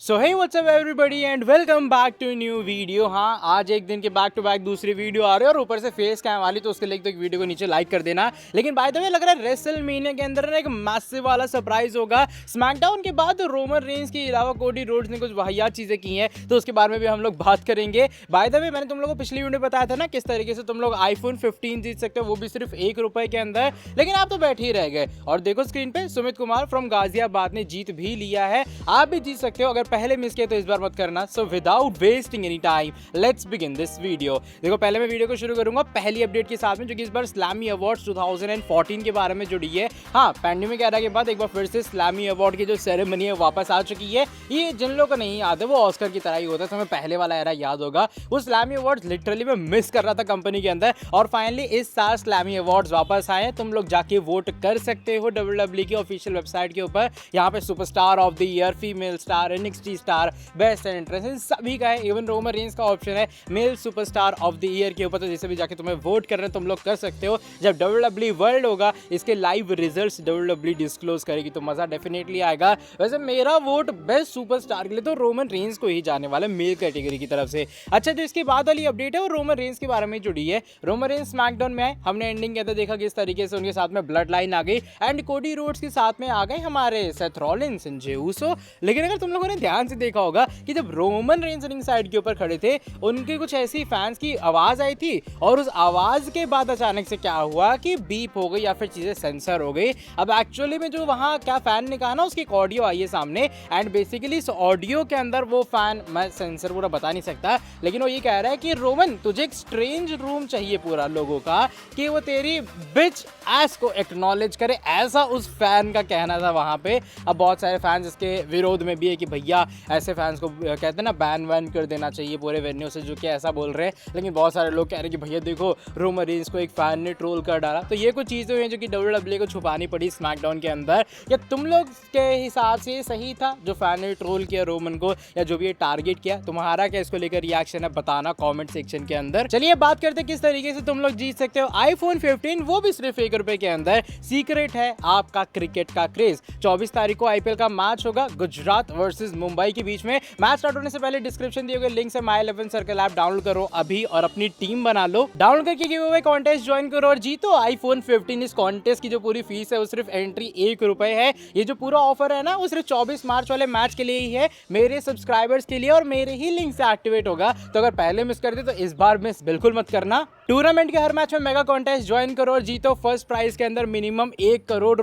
So hey what's up everybody and welcome back to new video. हाँ, आज एक दिन के बैक टू बैक दूसरी वीडियो आ रही है और ऊपर से फेस कैम वाली, तो उसके लिए तो एक वीडियो को नीचे लाइक कर देना। लेकिन बाय द वे लग रहा है रेसलमेनिया के अंदर ना एक मैसिव वाला सरप्राइज होगा। स्मैकडाउन के बाद रोमन रेंज के अलावा कोडी रोड्स ने कुछ वाहियात चीजें की हैं, तो उसके बारे में भी हम लोग बात करेंगे। बाय द वे मैंने तुम लोगों को पिछली वीडियो में बताया था ना किस तरीके से तुम लोग आईफोन 15 जीत सकते हो, वो भी सिर्फ ₹1 के अंदर। लेकिन आप तो बैठे ही रह गए और देखो स्क्रीन पे सुमित कुमार फ्रॉम गाजियाबाद ने जीत भी लिया है। आप भी जीत सकते हो, अगर पहले मिस किया तो इस बार मत करना। So without wasting any time let's begin this video. देखो पहले मैं वीडियो को शुरू करूंगा पहली अपडेट के साथ में, जो कि इस बार स्लैमी अवार्ड्स 2014 के बारे में जुड़ी है। हाँ, पैंडेमिक एरा के बाद एक बार फिर से स्लैमी अवार्ड की जो सेरेमनी है वापस आ चुकी है। ये जिन लोगों को नहीं याद है, वो ऑस्कर की तरह ही होता है, तो हमें पहले वाला एरा याद होगा। वो स्लैमी अवार्ड्स लिटरली मैं मिस कर रहा था कंपनी के अंदर, और फाइनली इस साल स्लैमी अवार्ड्स वापस आए। तुम लोग जाके वोट कर सकते हो WWE की ऑफिशियल वेबसाइट के ऊपर। यहाँ पे superstar of the year, female star, NXT star, best entrance, सभी का है। इवन रोमन रेंज का ऑप्शन है male superstar of the year के ऊपर, तो जैसे भी जाके तुम्हें वोट करना है तुम लोग कर सकते हो। जब WWE वर्ल्ड होगा, इसके लाइव रिजल्ट्स WWE डिस्क्लोज करेगी, तो मजा डेफिनेटली आएगा। वैसे मेरा वोट बेस्ट सुपरस्टार के लिए तो रोमन रेंज को ही जाने वाला है, मेल कैटेगरी की तरफ से। अच्छा, जो इसके बाद वाली अपडेट है वो रोमन रेंज के बारे में जुड़ी है। रोमन रेंज स्मैकडाउन में आए, हमने एंडिंग के अंदर देखा किस तरीके से उनके साथ में ब्लड लाइन आ गई एंड कोडी रोड्स के साथ में आ गए हमारे Seth Rollins and Jey Uso. लेकिन अगर तुम लोगों ने ध्यान से देखा होगा कि जब रोमन रेंज रिंग साइड के ऊपर खड़े थे, उनके कुछ ऐसी फैंस की आवाज आई थी, और उस आवाज के बाद अचानक से क्या हुआ कि बीप हो गई या फिर चीजें सेंसर हो गई। अब एक्चुअली में जो वहां क्या फैन ने कहा ना, उसकी एक ऑडियो आई है सामने, एंड बेसिकली इस ऑडियो के अंदर वो फैन, मैं सेंसर पूरा बता नहीं सकता, लेकिन वो ये कह रहा है कि रोमन तुझे एक स्ट्रेंज रूम चाहिए पूरा लोगों का, कि वो तेरी बिच एस को एक्नॉलेज करे, ऐसा उस फैन का कहना था वहां पे। अब बहुत सारे फैंस इसके विरोध में भी है कि भैया ऐसे फैंस को कहते हैं ना बैन वैन कर देना चाहिए पूरे वेन्यू से, जो कि ऐसा बोल रहे हैं। लेकिन बहुत सारे लोग कह रहे हैं कि भैया देखो रोमन रेंज को एक फैन ने ट्रोल कर डाला। तो ये कुछ चीज़ें हुई जो कि WWE को छुपानी पड़ी स्मैकडाउन के अंदर। या तुम लोग के हिसाब से सही था जो फैन ने ट्रोल किया रोमन को, या जो भी ये टारगेट किया? तुम्हारा क्या इसको लेकर रिएक्शन है, बताना कॉमेंट सेक्शन के अंदर। चलिए बात करते हैं किस तरीके से तुम लोग जीत सकते हो आईफोन 15, वो भी सिर्फ ₹1 के अंदर। सीक्रेट है आपका क्रिकेट का क्रेज। 24 तारीख को IPL का मैच होगा गुजरात वर्सेस मुंबई के बीच में। मैच स्टार्ट होने से पहले डिस्क्रिप्शन दिए गए लिंक से माई 11 सर्कल ऐप डाउनलोड करो अभी और अपनी टीम बना लो। डाउनलोड करके गिव अवे कॉन्टेस्ट ज्वाइन करो और जीतो आईफोन 15। इस कॉन्टेस्ट की जो पूरी फीस है वो सिर्फ एंट्री ₹1 है। ये जो पूरा ऑफर है ना, वो सिर्फ 24 मार्च वाले मैच के लिए ही है, मेरे सब्सक्राइबर्स के लिए, और मेरे ही लिंक से एक्टिवेट होगा। तो अगर पहले मिस कर दे तो इस बार मिस बिल्कुल मत करना। टूर्नामेंट के हर मैच में मेगा कॉन्टेस्ट ज्वाइन करो और जीतो फर्स्ट प्राइज के अंदर मिनिमम ₹1 करोड़।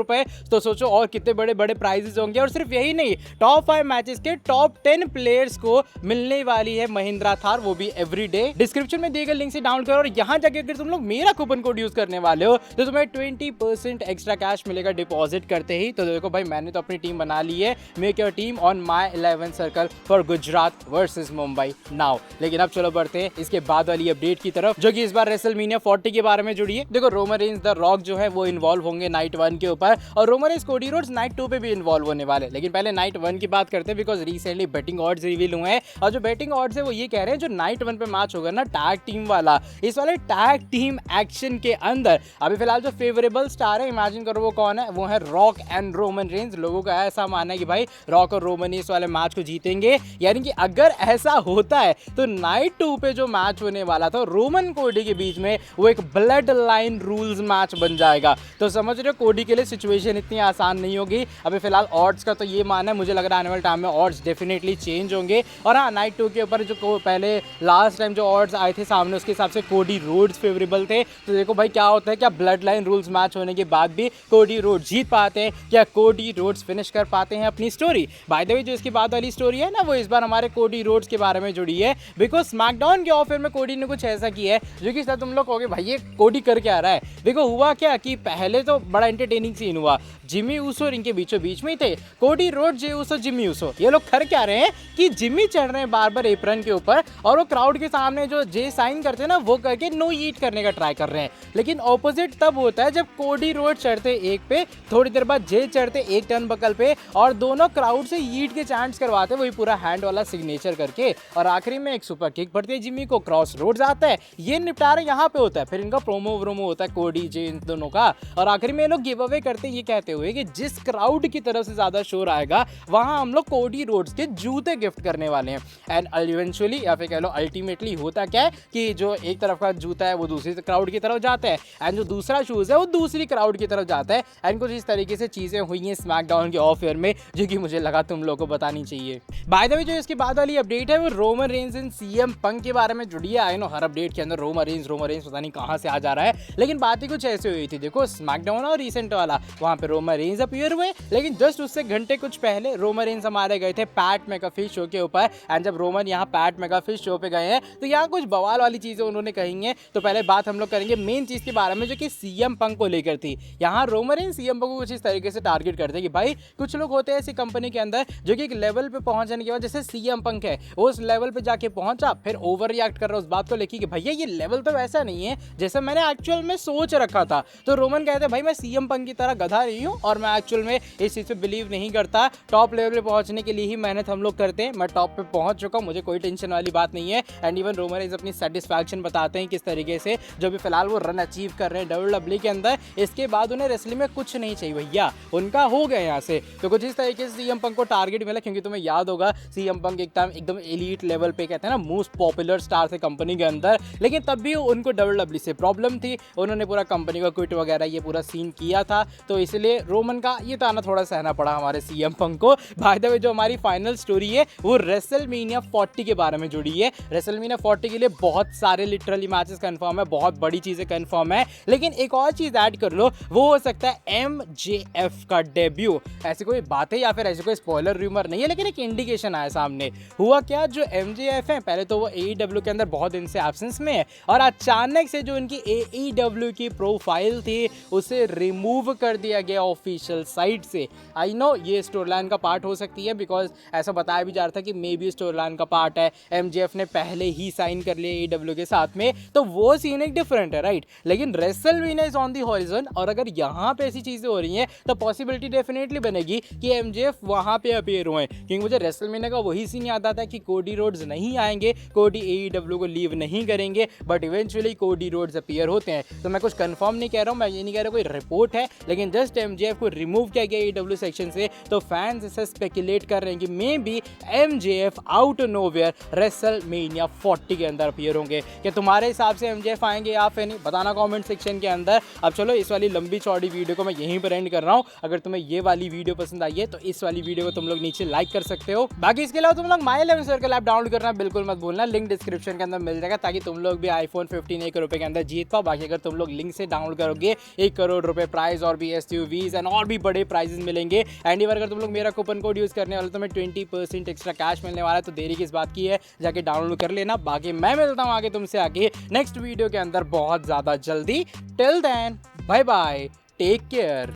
तो सोचो और कितने बड़े बड़े प्राइजेस होंगे। और सिर्फ यही नहीं, टॉप 5 मैचेस के टॉप 10 प्लेयर्स को मिलने वाली है महिंद्रा थार, वो भी एवरी डे। डिस्क्रिप्शन में दिए गए लिंक से डाउनलोड करो और यहाँ जाके अगर तुम लोग मेरा कूपन कोड यूज करने वाले हो तो तुम्हें 20% एक्स्ट्रा कैश मिलेगा डिपॉजिट करते ही। तो देखो भाई, मैंने तो अपनी टीम बना ली है। Make your team on my 11 circle for Gujarat versus Mumbai now. लेकिन अब चलो बढ़ते हैं इसके बाद वाली अपडेट की तरफ, जो कि इस बार रेसलमेनिया 40 के बारे में जुड़ी है। देखो रोमन रेंज द रॉक जो है वो इन्वॉल्व होंगे नाइट 1 के ऊपर, और Roman Reigns Cody Rhodes night 2 पे भी इन्वॉल्व होने वाले। लेकिन पहले नाइट 1 की बात करते हैं, because recently betting odds reveal हुए हैं, और जो बेटिंग ऑड्स है वो ये कह रहे हैं जो नाइट 1 पे मैच होगा ना टैग टीम वाला, इस वाले टैग टीम एक्शन के अंदर अभी फिलहाल जो फेवरेबल स्टार है, इमेजिन करो वो कौन है, वो है रॉक एंड रोमन रेंज। लोगों का ऐसा मानना है कि भाई रॉक और रोमन इस वाले मैच को जीतेंगे। यानी कि अगर ऐसा होता है तो नाइट 2 पे जो मैच होने वाला था रोमन कोडी के बीच में, वो एक ब्लड लाइन रूल्स मैच बन जाएगा। तो समझ रहे हो कोडी के लिए सिचुएशन इतनी आसान नहीं होगी। अभी फिलहाल ऑड्स का तो ये मानना है, मुझे लग रहा है आने वाले टाइम में ऑड्स डेफिनेटली चेंज होंगे। और हाँ, नाइट 2 के ऊपर जो पहले लास्ट टाइम जो ऑड्स आए थे सामने, उसके हिसाब से कोडी रोड्स फेवरेबल थे। तो देखो भाई क्या होता है, क्या ब्लड लाइन रूल्स मैच होने के बाद भी कोडी रोड्स जीत पाते हैं, क्या कोडी रोड्स फिनिश कर पाते हैं अपनी स्टोरी। बाय द वे जो इसके बाद वाली स्टोरी है ना, वो इस बार हमारे कोडी रोड्स के बारे में जुड़ी है, बिकॉज स्मैकडाउन के ऑफर में कोडी ने कुछ ऐसा किया है जो कि तुम लोग कहोगे भाई ये कोडी कर क्या रहा है। देखो हुआ क्या कि पहले तो बड़ा एंटरटेनिंग सीन हुआ, जिमी ऊसो रिंग के बीचों बीच में ही थे, कोडी road, Jey Uso, Jimmy Uso. ये लोग कर क्या रहे हैं कि जिमी चढ़ रहे हैं बार बार एप्रन के ऊपर, और वो क्राउड के सामने जो जे साइन करते हैं ना, वो करके नो ईट करने का ट्राई कर रहे हैं। लेकिन ऑपोजिट तब होता है जब कोडी रोड चढ़ते एक पे, थोड़ी देर बाद जे चढ़ते एक टर्न बकल पे, और दोनों क्राउड से ईट के चांट्स करवाते, वही पूरा हैंड वाला सिग्नेचर करके, और आखिरी में एक सुपर किक पड़ती है जिमी को, क्रॉस रोड्स आता है, ये निपटारा यहाँ पे होता है। फिर इनका प्रोमो व्रोमो होता है कोडी जे इन दोनों का, और आखिरी में ये लोग गिव अवे करते ये कहते हुए कि जिस क्राउड की तरफ से ज्यादा शोर आएगा वहां हम लोग कोडी कोडी रोड्स के जूते गिफ्ट करने वाले हैं। एंड इवेंचुअली या फिर कह लो अल्टीमेटली होता क्या है कि जो एक तरफ का जूता है वो दूसरी क्राउड की तरफ जाता है एंड जो दूसरा शूज है वो दूसरी क्राउड की तरफ जाता है। एंड कुछ इस तरीके से चीजें हुई हैं स्मैकडाउन के ऑफ एयर में, जो कि मुझे लगा तुम लोगों को बतानी चाहिए। बाय द वे जो इसके बाद वाली अपडेट है वो Roman Reigns and CM Punk के बारे में जुड़ी है। आई नो हर अपडेट के अंदर रोमन रेंज पता नहीं कहां से आ जा रहा है, लेकिन बात ही कुछ ऐसे हुई थी। देखो स्मैकडाउन और रिसेंट वाला, वहां पे रोमन रेंज अपीयर हुए, लेकिन जस्ट उससे घंटे कुछ पहले रोमन रेंज हमारे गए थे पैट मैकाफी शो के ऊपर। एंड जब रोमन यहाँ पैट मैकाफी शो पे गए हैं तो यहाँ कुछ बवाल वाली चीजें उन्होंने कही हैं। तो पहले बात हम लोग करेंगे मेन चीज के बारे में जो कि सीएम पंक को लेकर थी। यहाँ रोमन रेंज सीएम पंक को कुछ इस तरीके से टारगेट करते हैं कि भाई कुछ लोग होते हैं ऐसी कंपनी के अंदर जो कि एक लेवल पे पहुंचने के बाद, जैसे सीएम पंक है उस लेवल पे जाके पहुंचा, फिर ओवर रिएक्ट कर रहा है उस बात को लेके कि भैया ये लेवल तो वैसा नहीं है जैसे मैंने एक्चुअल में सोच रखा था। तो रोमन कहते हैं भाई मैं सीएम पंक की तरह गधा नहीं हूं और मैं एक्चुअल में इस चीज पे बिलीव नहीं करता। टॉप लेवल पे पहुंचने के लिए ही मेहनत हम लोग करते हैं, मैं टॉप पे पहुंच चुका हूं, मुझे कोई टेंशन वाली बात नहीं है। एंड इवन रोमन रेंज अपनी सेटिस्फैक्शन बताते हैं किस तरीके से जो भी फिलहाल वो रन अचीव कर रहे हैं WWE के अंदर, इसके बाद उन्हें रेसलिंग में कुछ नहीं चाहिए भैया, उनका हो गया यहाँ से। तो कुछ इस तरीके से सीएम पंक को टारगेट मिला, क्योंकि तुम्हें याद होगा सीएम पंक एक टाइम एकदम एलीट लेवल पे कहते हैं ना मोस्ट पॉपुलर स्टार थे कंपनी के अंदर, लेकिन तब भी उनको WWE से प्रॉब्लम थी, उन्होंने पूरा कंपनी का क्विट वगैरह ये पूरा सीन किया था। तो इसलिए रोमन का ये ताना थोड़ा सहना पड़ा हमारे सीएम पंक को। बाय द वे जो हमारी फाइनल स्टोरी है वो रेसलमेनिया 40 के बारे में जुड़ी है। रेसलमेनिया 40 के लिए बहुत सारे लिटरली मैचेस कंफर्म है, बहुत बड़ी चीजें कंफर्म है, लेकिन एक और चीज ऐड कर लो, वो हो सकता है MJF का डेब्यू। ऐसी कोई बात है या फिर ऐसी कोई स्पॉइलर रूमर नहीं है, लेकिन एक इंडिकेशन आया सामने। हुआ क्या, जो MJF है पहले तो वो AEW के अंदर बहुत दिन से एब्सेंस में है और अचानक से जो उनकी AEW की प्रोफाइल थी उसे रिमूव कर दिया गया ऑफिशियल साइट से। आई नो ये स्टोरी लाइन का पार्ट हो सकती है, बिकॉज ऐसा बताया भी जा रहा था कि मे बी स्टोरी लाइन का पार्ट है, MJF ने पहले ही साइन कर लिया AEW के साथ में, तो वो सीन एक डिफरेंट है राइट। लेकिन WrestleMania is on the horizon और अगर यहाँ पे ऐसी चीजें हो रही हैं तो पॉसिबिलिटी डेफिनेटली बनेगी कि MJF वहां पे अपीयर हुए, क्योंकि मुझे रेसलमेनिया का वही सीन याद आता है कि कोडी रोड्स नहीं आएंगे, कोडी AEW को लीव नहीं करेंगे, but eventually Cody Rhodes appear होते हैं। तो मैं कुछ कंफर्म नहीं कह रहा हूँ, मैं ये नहीं कह रहा कोई रिपोर्ट है, लेकिन जस्ट MJF को रिमूव किया गया AEW सेक्शन से, तो फैंस इसे स्पेकुलेट कर रहे हैं कि may be MJF out nowhere WrestleMania 40 के अंदर अपीयर होंगे। क्या तुम्हारे हिसाब से MJF आएंगे या फिर नहीं, बताना कमेंट सेक्शन के अंदर। अब चलो इस वाली लंबी चौड़ी वीडियो को मैं यहीं पर एंड कर रहा हूँ। अगर तुम्हें ये वाली वीडियो पसंद आई है तो इस वाली वीडियो को तुम लोग नीचे लाइक कर सकते हो। बाकी इसके अलावा तुम लोग माई 11 सर्कल ऐप डाउनलोड करना बिल्कुल मत भूलना, लिंक डिस्क्रिप्शन के अंदर मिल जाएगा, ताकि तुम लोग भी iPhone 15 1 रुपए के अंदर जीत पाओ। बाकी अगर तुम लोग लिंक से डाउनलोड करोगे 1 करोड़ रुपए प्राइज और भी SUVs एंड और भी बड़े प्राइजेस मिलेंगे। एंड अगर तुम लोग मेरा कूपन कोड यूज करने वाले तो मैं 20% एक्स्ट्रा कैश मिलने वाला है, तो देरी किस बात की है, जाके डाउनलोड कर लेना। बाकी मैं मिलता हूँ आगे तुमसे आगे नेक्स्ट वीडियो के अंदर बहुत ज़्यादा जल्दी। Till then bye bye, take care.